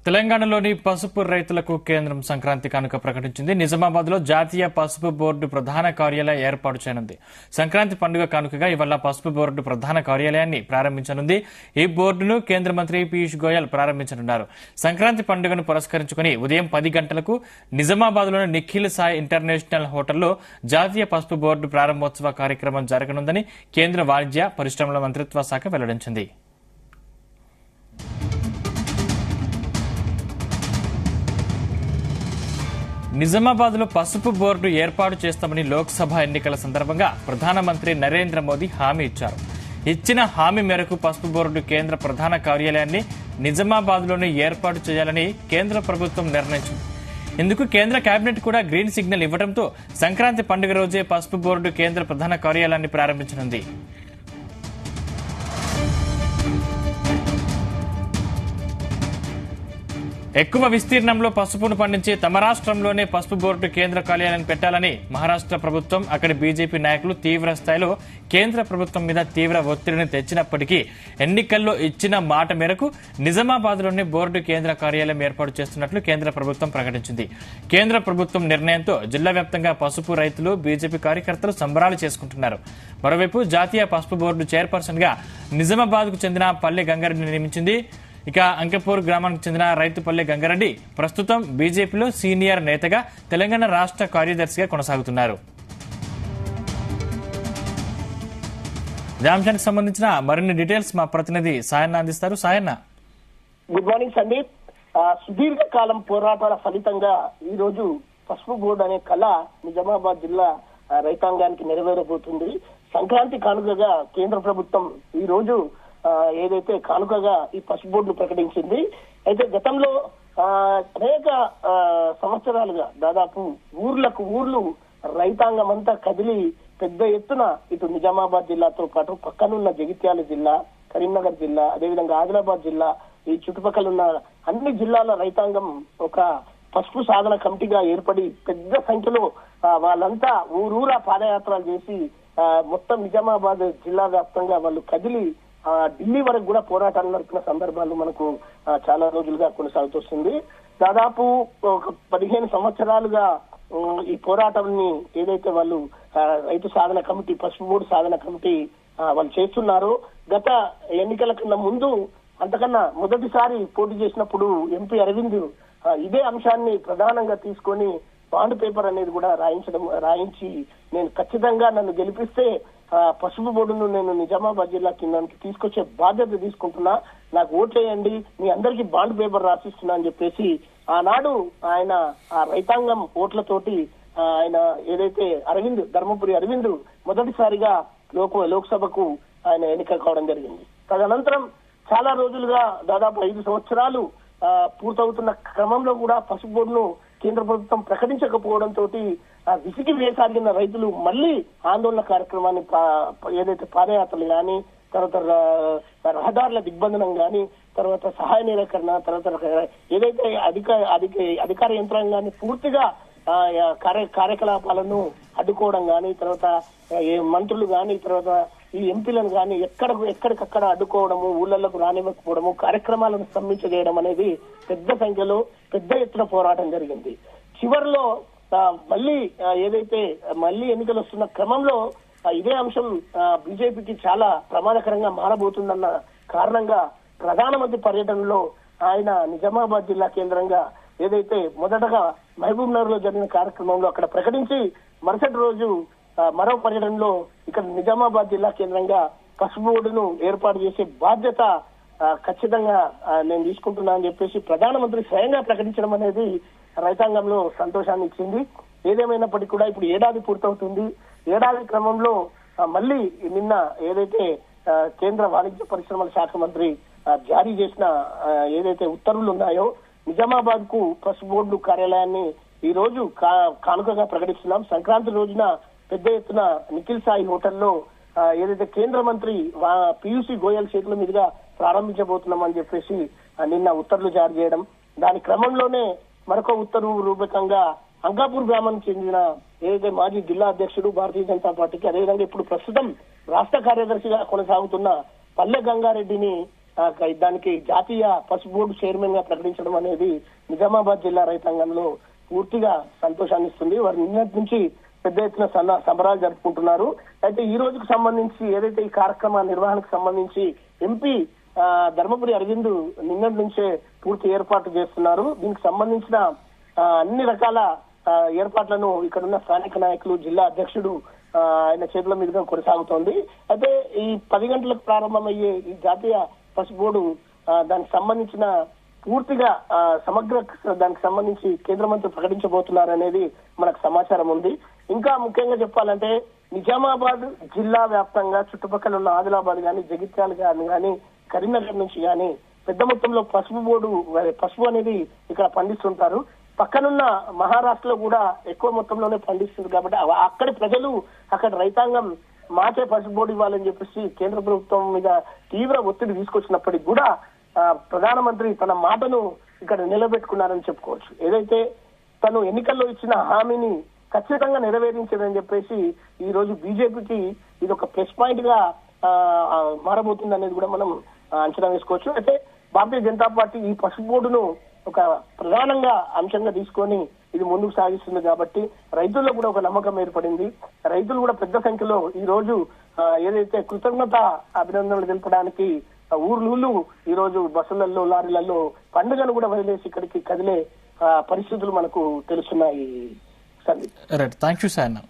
తెలంగాణలోని పసుపు రైతులకు కేంద్రం సంక్రాంతి కానుక ప్రకటించింది. నిజామాబాద్ లో జాతీయ పసుపు బోర్డు ప్రధాన కార్యాలయం ఏర్పాటు చేయనుంది. సంక్రాంతి పండుగ కానుకగా ఇవాళ పసుపు బోర్డు ప్రధాన కార్యాలయాన్ని ప్రారంభించనుంది. ఈ బోర్డును కేంద్ర మంత్రి పీయూష్ గోయల్ ప్రారంభించనున్నారు. సంక్రాంతి పండుగను పురస్కరించుకుని ఉదయం 10 గంటలకు నిజామాబాద్ లోని నిఖిల్ సాయ్ ఇంటర్నేషనల్ హోటల్లో జాతీయ పసుపు బోర్డు ప్రారంభోత్సవ కార్యక్రమం జరగనుందని కేంద్ర వాణిజ్య పరిశ్రమల మంత్రిత్వ శాఖ వెల్లడించింది. నిజామాబాద్ లో పసుపు బోర్డు ఏర్పాటు చేస్తామని లోక్సభ ఎన్నికల సందర్భంగా ప్రధానమంత్రి నరేంద్ర మోదీ హామీ ఇచ్చారు. ఇచ్చిన హామీ మేరకు పసుపు బోర్డు కేంద్ర ప్రధాన కార్యాలయాన్ని నిజామాబాద్ లోనే ఏర్పాటు చేయాలని కేంద్ర ప్రభుత్వం నిర్ణయించింది. ఇందుకు కేంద్ర కేబినెట్ కూడా గ్రీన్ సిగ్నల్ ఇవ్వడంతో సంక్రాంతి పండుగ రోజే పసుపు బోర్డు కేంద్ర ప్రధాన కార్యాలయాన్ని ప్రారంభించనుంది. ఎక్కువ విస్తీర్ణంలో పసుపును పండించి తమ రాష్ట్రంలోనే పసుపు బోర్డు కేంద్ర కార్యాలయాన్ని పెట్టాలని మహారాష్ట్ర ప్రభుత్వం, అక్కడి బీజేపీ నాయకులు తీవ్ర స్థాయిలో కేంద్ర ప్రభుత్వం మీద తీవ్ర ఒత్తిడిని తెచ్చినప్పటికీ ఎన్నికల్లో ఇచ్చిన మాట మేరకు నిజామాబాద్ లోనే బోర్డు కేంద్ర కార్యాలయం ఏర్పాటు చేస్తున్నట్లు కేంద్ర ప్రభుత్వం ప్రకటించింది. కేంద్ర ప్రభుత్వం నిర్ణయంతో జిల్లా వ్యాప్తంగా పసుపు రైతులు, బీజేపీ కార్యకర్తలు సంబరాలు చేసుకుంటున్నారు. మరోవైపు జాతీయ పసుపు బోర్డు చైర్పర్సన్ గా నిజామాబాద్ కు చెందిన పల్లె గంగారెడ్డిని నియమించింది. ఇక అంకెపూర్ గ్రామానికి చెందిన రైతు పల్లె గంగారెడ్డి ప్రస్తుతం బీజేపీలో సీనియర్ నేతగా తెలంగాణ రాష్ట్ర కార్యదర్శిగా కొనసాగుతున్నారు. అంశానికి సంబంధించిన మరిన్ని డీటెయిల్స్ మా ప్రతినిధి సాయన్న అందిస్తారు. Sayanna, good morning Sandeep. సుదీర్ఘకాలం పోరాటాల ఫలితంగా ఈ రోజు పసుపు బోర్డు అనే కళ నిజామాబాద్ జిల్లా రైతాంగానికి నెరవేరబోతుంది. సంక్రాంతి కానుకగా కేంద్ర ప్రభుత్వం ఈ రోజు ఏదైతే కానుకగా ఈ పసుపు బోర్డును ప్రకటించింది. అయితే గతంలో అనేక సంవత్సరాలుగా దాదాపు ఊర్లు రైతాంగం అంతా కదిలి పెద్ద ఎత్తున ఇటు నిజామాబాద్ జిల్లాతో పాటు పక్కనున్న జగిత్యాల జిల్లా, కరీంనగర్ జిల్లా, అదేవిధంగా ఆదిలాబాద్ జిల్లా, ఈ చుట్టుపక్కల ఉన్న అన్ని జిల్లాల రైతాంగం ఒక పసుపు సాధన కమిటీగా ఏర్పడి పెద్ద సంఖ్యలో వాళ్ళంతా ఊరూరా పాదయాత్రలు చేసి మొత్తం నిజామాబాద్ జిల్లా వ్యాప్తంగా వాళ్ళు కదిలి ఢిల్లీ వరకు కూడా పోరాటాలు నడిపిన సందర్భాలు మనకు చాలా రోజులుగా కొనసాగుతోస్తుంది. దాదాపు ఒక 15 సంవత్సరాలుగా ఈ పోరాటాన్ని ఏదైతే వాళ్ళు రైతు సాధన కమిటీ, పసుపు బోర్డు సాధన కమిటీ వాళ్ళు చేస్తున్నారో, గత ఎన్నికల కన్నా ముందు అంతకన్నా మొదటిసారి పోటీ చేసినప్పుడు ఎంపీ అరవింద్ ఇదే అంశాన్ని ప్రధానంగా తీసుకొని బాండ్ పేపర్ అనేది కూడా రాయించి నేను ఖచ్చితంగా నన్ను గెలిపిస్తే పసుపు బోర్డును నేను నిజామాబాద్ జిల్లా కిందానికి తీసుకొచ్చే బాధ్యత తీసుకుంటున్నా, నాకు ఓట్లేయండి, మీ అందరికీ బాండ్ పేపర్ రాసిస్తున్నా అని చెప్పేసి ఆనాడు ఆయన ఆ రైతాంగం ఓట్లతోటి ఆయన ఏదైతే ధర్మపురి అరవింద్ మొదటిసారిగా లోక్సభకు ఆయన ఎన్నిక కావడం జరిగింది. తదనంతరం చాలా రోజులుగా దాదాపు 5 సంవత్సరాలు పూర్తవుతున్న క్రమంలో కూడా పసుపు బోర్డును కేంద్ర ప్రభుత్వం ప్రకటించకపోవడంతో విసిగి వేసాగిన రైతులు మళ్లీ ఆందోళన కార్యక్రమాన్ని ఏదైతే పాదయాత్రలు కానీ, తర్వాత రహదారుల దిగ్బంధనం కానీ, తర్వాత సహాయ నిరాకరణ, తర్వాత ఏదైతే అధికార యంత్రాంగాన్ని పూర్తిగా కార్యకలాపాలను అడ్డుకోవడం కానీ, తర్వాత మంత్రులు కానీ, తర్వాత ఈ ఎంపీలను కానీ ఎక్కడికక్కడ అడ్డుకోవడము, ఊళ్ళకు రానివ్వకపోవడము, కార్యక్రమాలను స్తంభించజేయడం అనేది పెద్ద సంఖ్యలో పెద్ద ఎత్తున పోరాటం జరిగింది. చివరిలో మళ్ళీ ఎన్నికలు వస్తున్న క్రమంలో ఇదే అంశం బీజేపీకి చాలా ప్రమాదకరంగా మారబోతుందన్న కారణంగా ప్రధానమంత్రి పర్యటనలో ఆయన నిజామాబాద్ జిల్లా కేంద్రంగా ఏదైతే మొదటగా మహబూబ్ నగర్ లో జరిగిన కార్యక్రమంలో అక్కడ ప్రకటించి మరుసటి రోజు మరో పర్యటనలో ఇక్కడ నిజామాబాద్ జిల్లా కేంద్రంగా పసుపు బోర్డును ఏర్పాటు చేసే బాధ్యత ఖచ్చితంగా నేను తీసుకుంటున్నా అని చెప్పేసి ప్రధానమంత్రి స్వయంగా ప్రకటించడం అనేది రైతాంగంలో సంతోషాన్ని ఇచ్చింది. ఏదేమైనప్పటికీ కూడా ఇప్పుడు ఏడాది పూర్తవుతుంది. ఏడాది క్రమంలో మళ్ళీ నిన్న ఏదైతే కేంద్ర వాణిజ్య పరిశ్రమల శాఖ మంత్రి జారీ చేసిన ఏదైతే ఉత్తర్వులు ఉన్నాయో, నిజామాబాద్ కు పసుపు బోర్డు కార్యాలయాన్ని ఈ రోజు కానుకగా ప్రకటిస్తున్నాం. సంక్రాంతి రోజున పెద్ద ఎత్తున నిఖిల్ సాయి హోటల్లో ఏదైతే కేంద్ర మంత్రి పీయూష్ గోయల్ చేతుల మీదుగా ప్రారంభించబోతున్నామని చెప్పేసి నిన్న ఉత్తర్వులు జారీ చేయడం, దాని క్రమంలోనే మరొక ఉత్తర్వు రూపకంగా అంకాపూర్ గ్రామానికి చెందిన ఏదైతే మాజీ జిల్లా అధ్యక్షుడు భారతీయ జనతా పార్టీకి, అదేవిధంగా ఇప్పుడు ప్రస్తుతం రాష్ట్ర కార్యదర్శిగా కొనసాగుతున్న పల్లె గంగారెడ్డిని దానికి జాతీయ పసుపు బోర్డు చైర్మన్ గా ప్రకటించడం అనేది నిజామాబాద్ జిల్లా రైతాంగంలో పూర్తిగా సంతోషాన్ని ఇస్తుంది. వారు నిన్నటి నుంచి పెద్ద ఎత్తున సంబరాలు జరుపుకుంటున్నారు. అయితే ఈ రోజుకు సంబంధించి ఏదైతే ఈ కార్యక్రమ నిర్వహణకు సంబంధించి ఎంపీ ధర్మపురి అరవింద్ నిన్నటి నుంచే పూర్తి ఏర్పాటు చేస్తున్నారు. దీనికి సంబంధించిన అన్ని రకాల ఏర్పాట్లను ఇక్కడ ఉన్న స్థానిక నాయకులు, జిల్లా అధ్యక్షుడు ఆయన చేతుల మీదుగా కొనసాగుతోంది. అయితే ఈ 10 గంటలకు ప్రారంభమయ్యే ఈ జాతీయ పసుపు బోర్డు దానికి సంబంధించిన పూర్తిగా సమగ్ర దానికి సంబంధించి కేంద్ర మంత్రి ప్రకటించబోతున్నారు అనేది మనకు సమాచారం ఉంది. ఇంకా ముఖ్యంగా చెప్పాలంటే నిజామాబాద్ జిల్లా వ్యాప్తంగా చుట్టుపక్కల ఉన్న ఆదిలాబాద్ గాని, జగిత్యాల గాని, కరీంనగర్ నుంచి గాని పెద్ద మొత్తంలో పసుపు అనేది ఇక్కడ పండిస్తుంటారు. పక్కనున్న మహారాష్ట్రలో కూడా ఎక్కువ మొత్తంలోనే పండిస్తుంది. కాబట్టి అక్కడి ప్రజలు, అక్కడ రైతాంగం మాకే పసుపు బోర్డు ఇవ్వాలని చెప్పేసి కేంద్ర ప్రభుత్వం మీద తీవ్ర ఒత్తిడి తీసుకొచ్చినప్పటికీ కూడా ప్రధానమంత్రి తన మాటను ఇక్కడ నిలబెట్టుకున్నారని చెప్పుకోవచ్చు. ఏదైతే తను ఎన్నికల్లో ఇచ్చిన హామీని ఖచ్చితంగా నెరవేరించదని చెప్పేసి ఈ రోజు బీజేపీకి ఇది ఒక ప్లస్ పాయింట్ గా మారబోతుంది అనేది కూడా మనం అంచనా వేసుకోవచ్చు. అయితే భారతీయ జనతా పార్టీ ఈ పసుపు బోర్డును ఒక ప్రధానంగా అంశంగా తీసుకొని ఇది ముందుకు సాగిస్తుంది. కాబట్టి రైతుల్లో కూడా ఒక నమ్మకం ఏర్పడింది. రైతులు కూడా పెద్ద సంఖ్యలో ఈ రోజు ఏదైతే కృతజ్ఞత అభినందనలు తెలపడానికి ఊర్లు ఈ రోజు బస్సులలో, లారీలలో పండుగను కూడా వదిలేసి ఇక్కడికి కదిలే పరిస్థితులు మనకు తెలుస్తున్నాయి. Right, thank you sir.